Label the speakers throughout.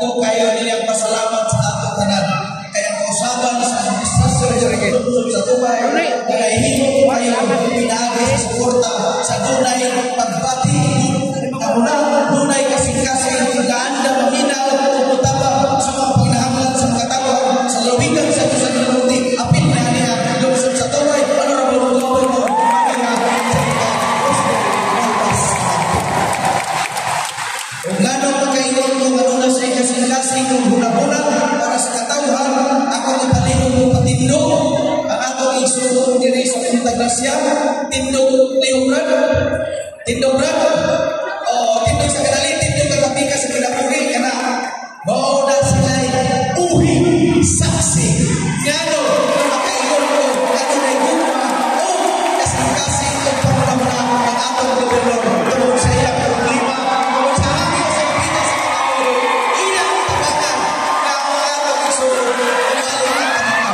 Speaker 1: Dako kayo nilang pasalamat sa atong tanan. Kaya kausaban sa tubay, nahihimo kayo pinaagi sa suporta sa dunay pagbati, dunay kasing-kasing, pagkaanda, maminaw, utaba sa mga pinahanglan sa katawan, sa lawigan sa Dusanunuti, apil na niya, lungsod sa tubay, Honorable Governor, kung gano'n magkaingon kung ano sa kasing-kasing kung hula-hula para sa katawhan, ako ipalinon mo patindog ang atong igsuon diri sa Pintagrasya, tindog liuran, tindog o tindog sa kanali, tindog kakapika sa kinapugi, kana mao na sila'y uhi, saksi, ngano, makaingon ko, ano na gugma, o kasing-kasing kung pamuna ang atong gobernador, tungkol sa iyang problema, tungkol sa aming sa Pinas sa Panginoon, ilang tabangan na ang atong igsuon, ang ating tabangan.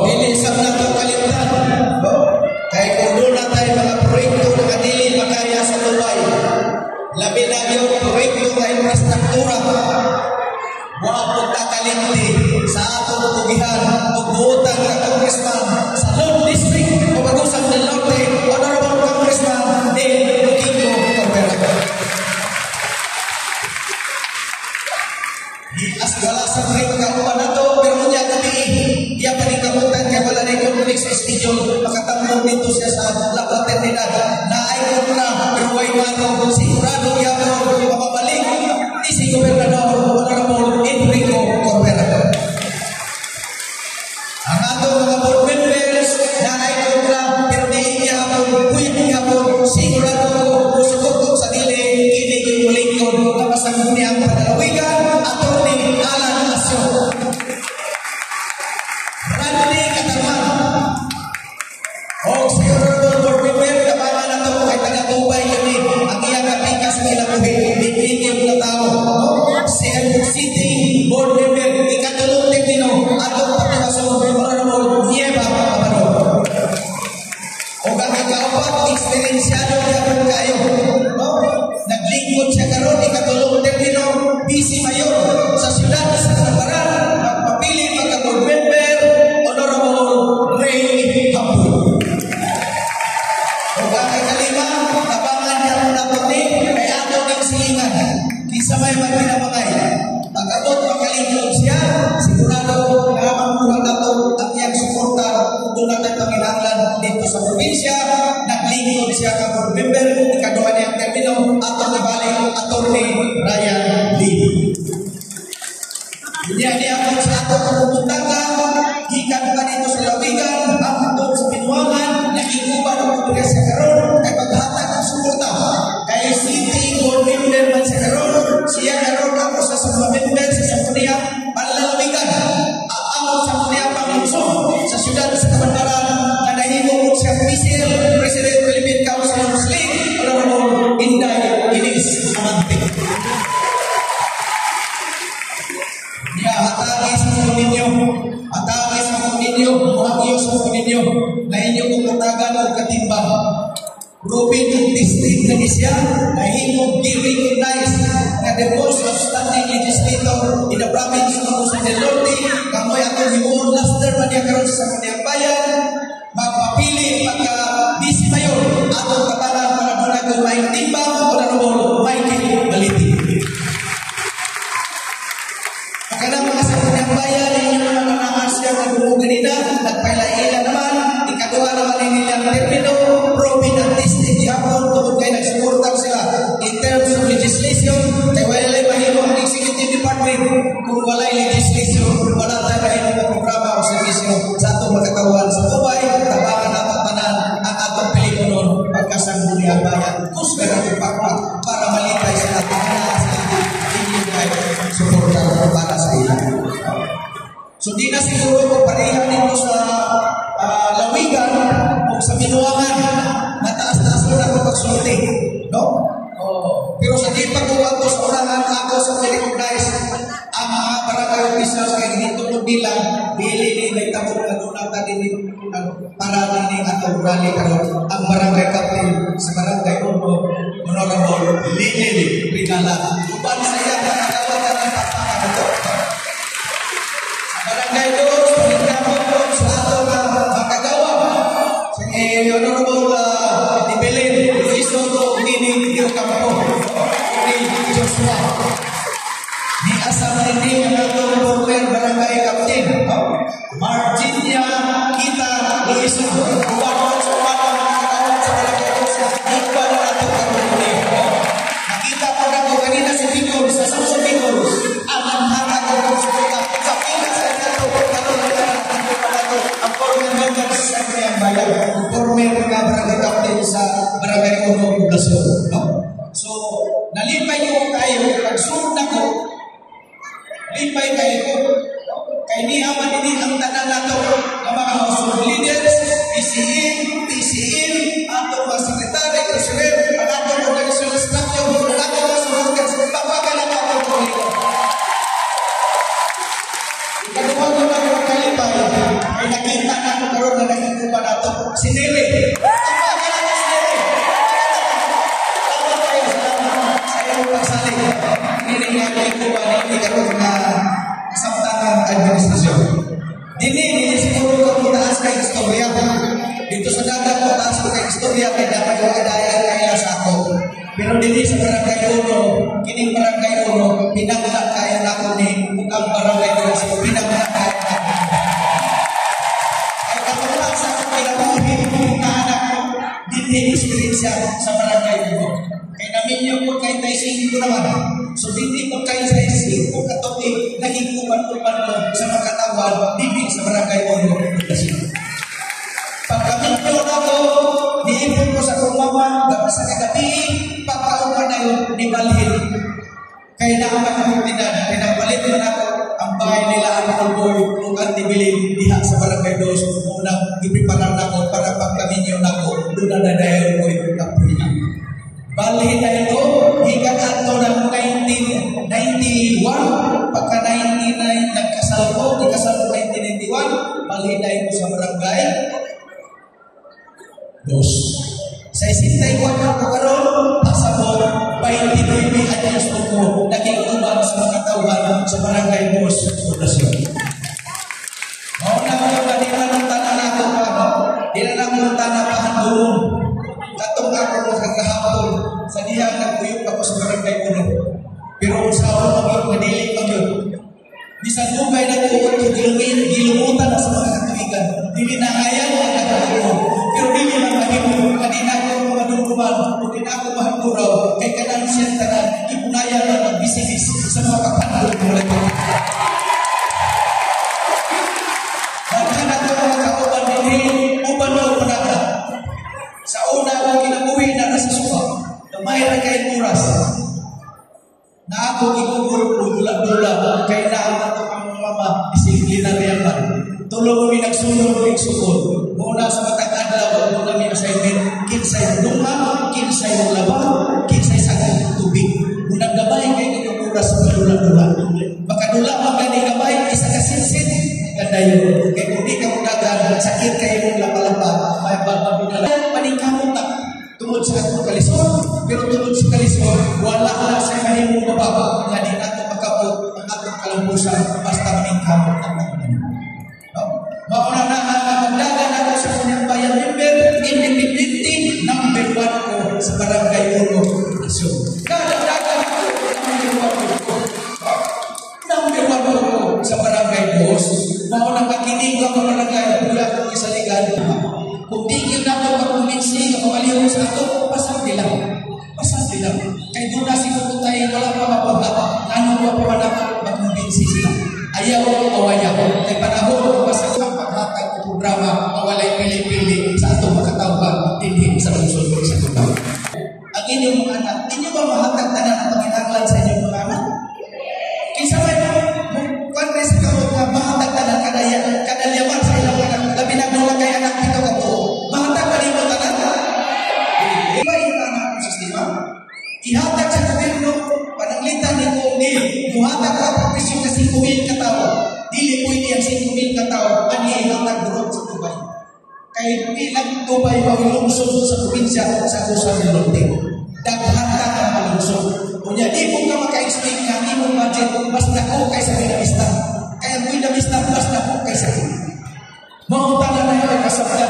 Speaker 1: Bilisap na itong kalimtan. Kaya kung doon na tayo mga proyekto na kadili makaya sa Dubai, labi na yung proyekto na infrastruktura, buwapot na kalimti sa atong tutugihan, pagbuutan na Congressman sa Lord District, Pabagusang del Norte, Honorable Congressman Del Kiko Cabrera. Asgalasan rin magkaupan na ito, pero niya gabi, iya pa rin kamutan kaya wala na yung conflicts studio, makatamong dito siya sa La Fraternidad, na ay na, pero ay mano, sigurado yan, mapabalik, ni si Gobernador, Honorable Enrico Corbera. Ang atong mga board members, na ay na, pero di niya po, pwede niya po, sigurado ko, susugot ko sa dili, kinig yung lingkod, na masagot niya ang pagdalawigan, atong ni Alan Asyo. Randy Katarman. O sa Honorable Board Member, kapangan na ito kay taga-tubay yun ang iyang kapikas nila mo bigyan na tao. City Board Member, ikatulong teknino, atong pagkakasong Honorable Nieva Amaro. O kami kaupat, eksperyensyado yaman kayo. Naglingkod siya karon, ikatulong teknino, busy mayor sa siyudad sa Sabaran, magpapili magka-board member, Honorable Ray Hampo. O kami kalima, tabangan niya muna ito kay ato ng silingan. Kisa may magpinamangay. Pag-abot makalingkod siya, sigurado na mamuha na ito ang iyang suporta kung natin panginahanglan dito sa probinsya. Naglingkod siya ka board member, ikaduha niyang termino, atong ibalik Atty. Ryan Lee. Hindi ako sa atong pagpupuntaga, gikan pa dito sa lawigan, hangtod sa Pinuangan, nakikuban ang pagpupunta sa karon, kay paghatag ang suporta. Kay city board member man sa karon, siya karon ako sa mga member sa Sampunia, panlalawigan. Ang Sampunia Panglunsong sa siyudad sa Kabandaran, na nahimo siya President Philippine Council of Muslim, Honorable Inday Inis Amante. Hatagis mo ninyo, makios mo ninyo, na inyong kumatagan o katimbang. Rubin District na isya, na inyong i-recognize na the most outstanding legislator in the province of Bausan del Norte, kamoy atong himuon last term na niya karoon sa Sangguniang Bayan, magpapili pagka-busy mayor, atong tabangan para doon ako may timbang, Honorable Michael Baliti. Kadang mga Sangguniang Bayan, yung mga nanangan siya ng buong ganina, nagpailaila naman, ikaduha naman nilang termino, Robin at District, yapon, tungkol kayo nagsuportang sila in terms of legislation, kaya wala mahimo ang executive department, kung wala legislation, wala tayo mahimo ang programa o servisyo sa atong magkakawan sa Tubay, tabangan na patanan ang atong Pilipinon pagka-Sangguniang Bayan. Kusga na ipakpak para malipay sa ating suporta para sa ilan. So di na siguro kung parehan nito sa lawigan o sa Pinuangan, mataas-taas mo na kung pagsulti. No? Pero sa di pagkuwag ko sa unahan, ako sa recognize ang mga barangay officials kaya dito mo bilang dili ni may tabok na dunata din para din atong rally karon ang barangay captain sa barangay Honorable Lili Rigala. Uban sa iya nakakawatan ng pagpapakato. Barangay Dos, pagkakapon po sa ato na makagawa. Si Honorable Ibelin, Luis Soto, Nini Campo, ni Joshua. Ni asam ini ang atong former barangay captain, Marginia Kita Luis Soto. Uban po sa makagawa sa barangay Dos, iba na natin karoon. Nakita po na ko kanina si Bicol, sa Samson Bicol, ang hatag ng sa pilas sa ito, ang former member sa Kanyang Bayan, ang former na barangay captain sa barangay Ono Poblasyon. So, nalipay ko tayo, pag-zoom na ko, lipay kayo ko, kay ni aman ini ang tanan nato ng mga household leaders, PCN, atong mga sekretary, treasurer, ang atong organizational structure, ang atong mga supporters, papagalan natin ko nito. Ikaduwa ko na yung kalipay, ay nakita na ko karoon na nakikupa nato, si Nele. Papagalan natin si Nele. Salamat kayo, salamat sa iyong pagsalig. Hindi nga nakikupa na hindi karoon na samtangan administrasyon. Dini siguro kung taas kay istorya. Dito sa dagat ko taas kay istorya kay dapat yung kadayan kaya sa ako. Pero dini sa barangay Uno, kining barangay Uno, pinagla kaya na ako ni mukhang barangay Dos, pinagla kaya na ako. Ay katulad sa kailangan na anak ko, dini experience sa barangay Uno. Kaya namin yung po kay Taising ko naman. So, hindi ko kayo sa isip kung katoki naging kuman-kuman mo sa magkatawan dibig sa barangay Ono Poblasyon. Pagkamit nyo na ko, niipon ko sa kumama, dapat sa kagabi, pagkauman na yun, nibalhin. Kaya nakaman akong tinan, pinapalit mo na ako ang bahay nila ang Alboy, kung ang tibilin diha sa barangay Dos, unang ipipanar na ko para pagkamit nyo na ko, doon na dadayon ko yung kapulihan. Bali na ito, hinggang ato ng 1991, pagka 99 nagkasal ko, ikasal ko 1991, bali na ito sa barangay Dos. Sa 64 ko karoon, pasabot, 29 anyos ko, naging uban sa mga katawan sa barangay Dos, Poblasyon. Mauna ko yung kanina ng tanan ako pa, di na lang tanan pahandulong. Katong ako mo kagahapon sa diha nagpuyok ako sa barangay Uno. Pero sa ako mag-yung nadilig mag-yun. Bisan ugay na tuot yung gilumutan na sa mga katuigan. Dili na ayaw na nagkakaroon. Pero dili na mahimong kanina ako madungkuman o din ako mahaguraw kay kanan siya tanan ipunaya na magbisisis sa mga kapandong mulay ko. Daghan ako mga kauban dili uban mo panata. Sa una ako kinabuhi na nasa suka, may na kayo oras. Na ako igugul ko dula-dula, kaya na ako ang mama, isigli na riyan man. Tulong kami nagsulong ng sukol. Muna sa matag-adlaw, muna kami assignment, kinsay luma, kinsay labang, kinsay sagay tubig. Muna gabay kayo ng oras sa dula-dula. Makadula magani gabay, isa ka sinsin, ganda yun. Kaya kung di ka magagan, sakit kayo ng lapalapa, may bababinala. Paningkamot na tungod sa atong kalisod, pero tungod sa kalisod, wala na sa mahimong bababa, nga di nato makapot ang atong kalambusan, basta paningkamot na naman. Mauna na magdagan ako sa Kanyang Bayan member, independente, number 1 ko sa barangay Ono Poblasyon. Kadagdagan ko, number 1 ko sa barangay Dos. Mauna kakinig ko ang barangay, wala ko isaligan. Kung di yun nato makumbinsi, kapaliw sa ato, pasante lang. Pasante lang. Kaya doon na siguro tayo, wala pa mapagat. Ano pa pa naman makumbinsi sila. Ayaw o ayaw. Kaya panahon, basta ang paghatag o programa, mawalay pili-pili sa ato makatawag, tindig sa lungsod sa tubaw. Ang inyong mga anak, hindi ba mahatag na ang pangitanglan sa inyong mga anak? Kinsa may kwanres ka o mahatag na kadalyawan sa ilang anak, labi na mula kay anak ito ka po. Mahatag pa rin mo tanan. Iba yung anak ng sistema. Ihatag sa gobyerno, kay bilang Dubai maulungsod sa probinsya sa Quezon del Norte. Daghata ang malungsod. Kunya, di mo ka maka-explain nga, di mo budget, mas dako kay sa Buenavista. Kaya Buenavista, mas dako kay sa Maunta na yun, kasabda,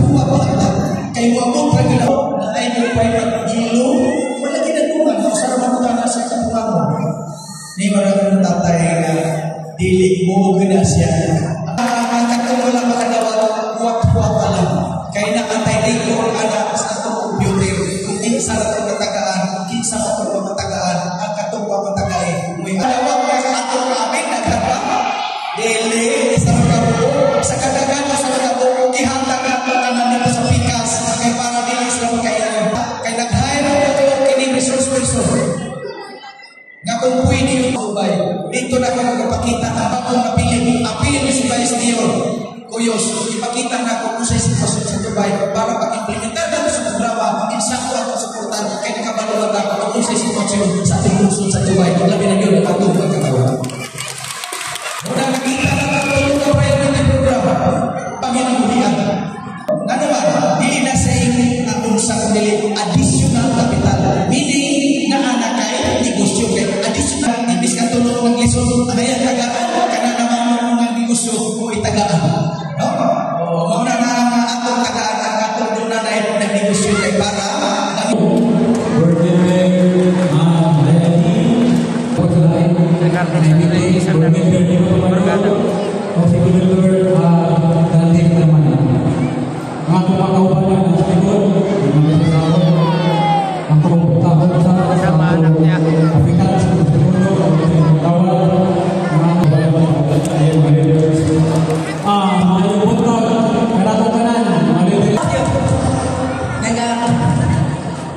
Speaker 1: buwa pa lang. Kay wabong praginaw, na tayo mo pa'y mag-ilo, wala ginagawa, sa mamunta na sa kapungan. Ni maraming tatay na dili mo gina siya. Katong wala makagawa, buwat-buwat pa lang. Kaya nakatay dito ang anak sa atong computer. Kung kinsa na itong matagaan, kinsa na itong matagaan, ang katong mamatagaan. May alawag ka sa atong kami, naghaba. Dili, sa magabuo, sa kadagan o sa magabuo, ihanda ka pagkanan nito sa pikas, kay para dili sila magkailan. Kaya nag-hire ang ito, kini resource person. Nga kung pwede yung Dubai, dito na ako magpakita na akong napili. Apili ni si Vice Mayor Cuyos, ipakita na ako kung sa sitwasyon sa Dubai para pag-implementar na sa programa, insakto ako suportan kaya nakabaluan ako kung sa sitwasyon sa ating lungsod sa Dubai. Labi na yun, nakatulog ang katawa. Muna nakita na nakatulog ang priority programa, Panginoon. Nga naman, hindi na sa ingin na kung sa kanili additional capital. Meaning, naanakay, negosyo kay additional, ibis ka tulong ng lisod, ayan, tagaan, ka na naman ng negosyo o itagaan. No? O, mauna na atong tagaan ang atong doon na nag-negosyo kay para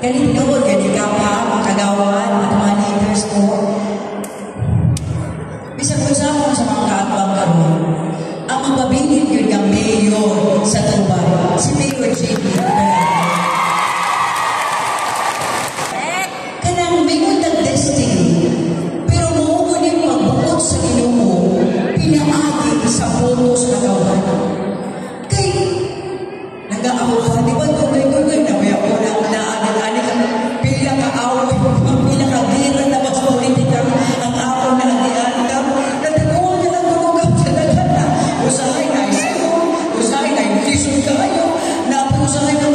Speaker 2: Ganito, ganito ka, makagawan, at mga leaders ko. Bisag ko sa mga kaatwang karoon, ang mababilin yun ang mayor sa Dubai, si Mayor J.B. Kanang mayor ng destiny, pero muukunin mo ang bukod sa inumo, pinaagi sa photos na kawan. Kay, nag-aawa, di ba, tugay-tugay na may ako na pila ka-away, pila ka-gira na mas politika, ang ako na nag-iandam, nagkakuha na lang tulungan sa nagana. Usahay na isko, usahay na ilisod kayo, usahay na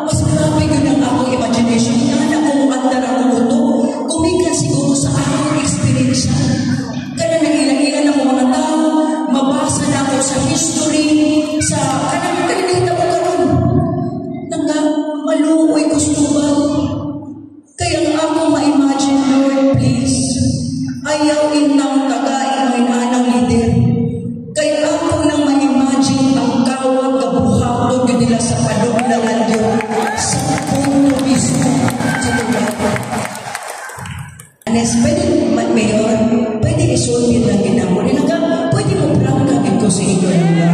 Speaker 2: mas grabe yun ang akong imagination. Inanak ko mo andar ako ito. Kumikan siguro sa akong experience. Kaya nang ako mga tao, mabasa na ako sa history, sa kanang kanilita ko karon. Nanga, maluoy gusto ba? Kaya ang ako ma-imagine, Lord, please, ayaw inang kagain mo inanang leader. Kaya ako nang ma-imagine ang kawag kabuhaton yun nila sa paluglangan yun sa punto mismo sa lugar. Anes, pwede, Mayor, pwede isulbin lang ginamo. Nilaga, pwede mo prangkagin ko sa inyo yung lang.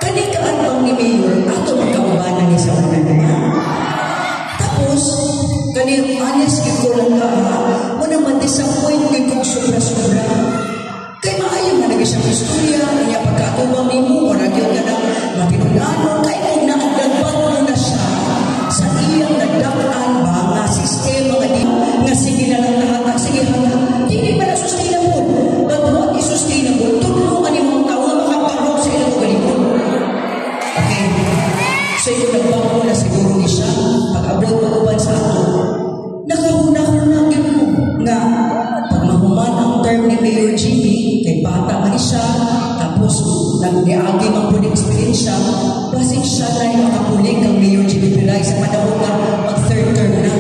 Speaker 2: Kanikaan bang ni Mayor, ato magkaubanan ni sa mga naman. Tapos, kanil, honest, ko lang ka, muna ma-disappoint ko sobra-sobra. Kaya maayon na naging siyang istorya, kaya pagkatubang ni mo, o nagyo ka na matinunano, kaya kung naagdagpan mo na siya sa iyang nagdakaan ba nga sistema nga sige na lang lahat, sige hanggang, hindi ba na sustainable? But what is sustainable? Tulungan ni mga tao na makaparok sa ilang ganito. Okay. So ito nagbago na siguro siya, pag-abot mag-uban sa ato. Nakahuna-hunagin mo nga pag mahuman ang term ni Mayor Jimmy, kay bata man siya, tapos nag-iagi mang po experience siya, basin siya na yung makapuling ng Mayor Jimmy Pilay sa panahon na mag-third term na.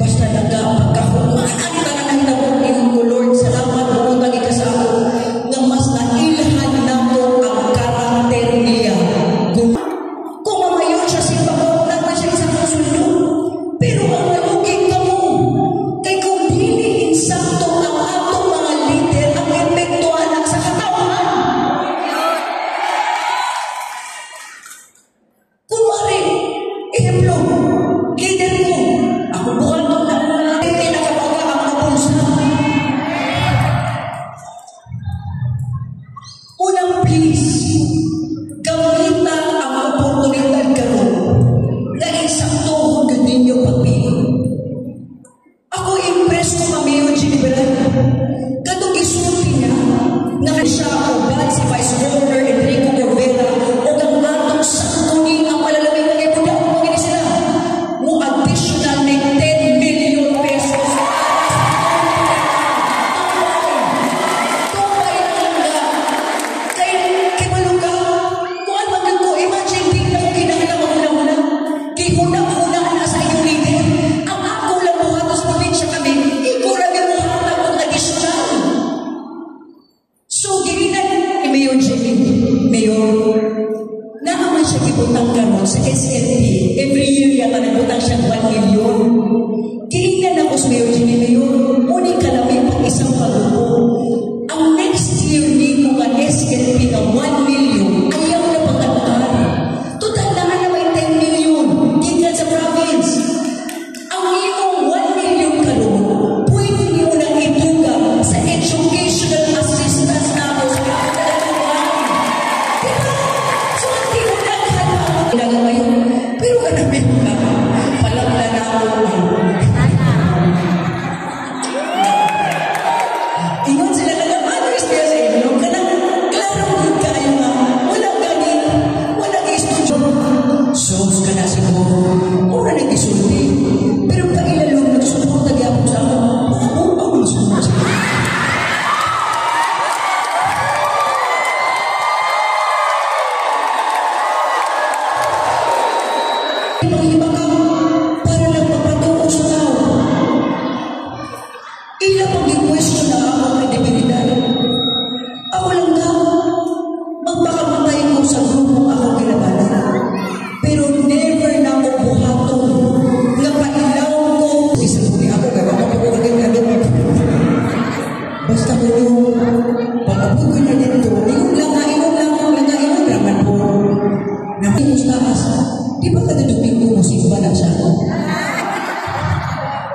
Speaker 2: Basta pagkahumaan ka na ng nabunin ko, Lord, salamat mo tagi ka sa ako, nga mas nailhan na to ang karakter niya. Kung mamayon siya, simbang naman siya isang kasuldo. Pero ang nalugin ka mo, kay kung dili insakto ang atong mga leader ang epektuhan sa katawan. Kung mari, ehemplo, leader mo, ako bukan to na nakabaga ang nabulsa. Unang please, gamita ang oportunidad karon na insakto kung ninyo pagpili. Ako impress ko kami yung Gilbert. Katong isulti niya na siya kauban si Vice Governor Enrico Corvera o ang atong saktunin ang malalamig ng ipuda kung magiging sila. Mo additional na 10 million pesos. Tumpay lang nga. Kay malugaw, kung ano man ko, imagine din na kung kinahila maguna-una. Kay huna-huna na sa iyong leader. Ang ako lang buhatos probinsya kami, ikulang yung buhatag ng additional. So, gininan ni Mayor Jimmy, Mayor, naaman siya gibutang karon sa SLP. Every year yata nagbutang siya 1 million. Giingnan ako sa Mayor Jimmy, Mayor, uning kalami pang isang palupo. Ang next year ni mo nga SLP na 1 million, ayaw na pagkataan. Total na nga na may 10 million, gikan sa province. Ang iyong 1 million kalong, pwede niyo nang ituga sa educational assistance na ako sa pagkakataon. Diba? So, hindi mo naghanap ako ngayon. Pero ganapin ka, palagla na ako. Ingon sila na others kaya sa inyo, klarong kayo nga, walang ganin, walang istudyo. So, ka na siguro, mura nag-isulti. Pero kailalong nagsuporta di ako sa ako, makapumpa ko nagsuporta sa ako. Iba ka, para lang mapatuko sa tao. Ila pag i-question na ang kredibilidad. Ako lang daw, magpakamatay ko sa grupong ako kinabalan. Pero never na ako buhaton. Napailaw ko. Isang huli ako, gano'n ako agad-agad. Basta ko yung pag-abot ko na dito, ingon lang, raman po. Nakimus taas. Di ba kadadupin ko musimba na siya?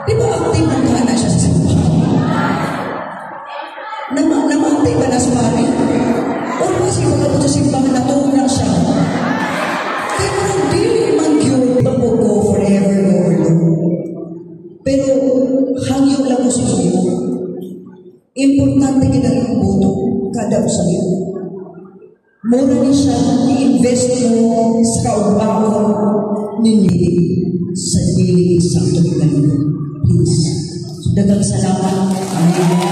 Speaker 2: Di ba active ang kana siya sa simbahan? Namantay ba na sa pari? O kasi pagkabot sa simbahan na na siya? Kaya parang dili man yun. Bako ko forever overload. Pero hangyo lang ko sa iyo. Importante kita yung boto kada usayo. Mura ni siya i-invest mo sa kaubaon nili sa dili sa tugan. Please. So, dagang salamat. Amen.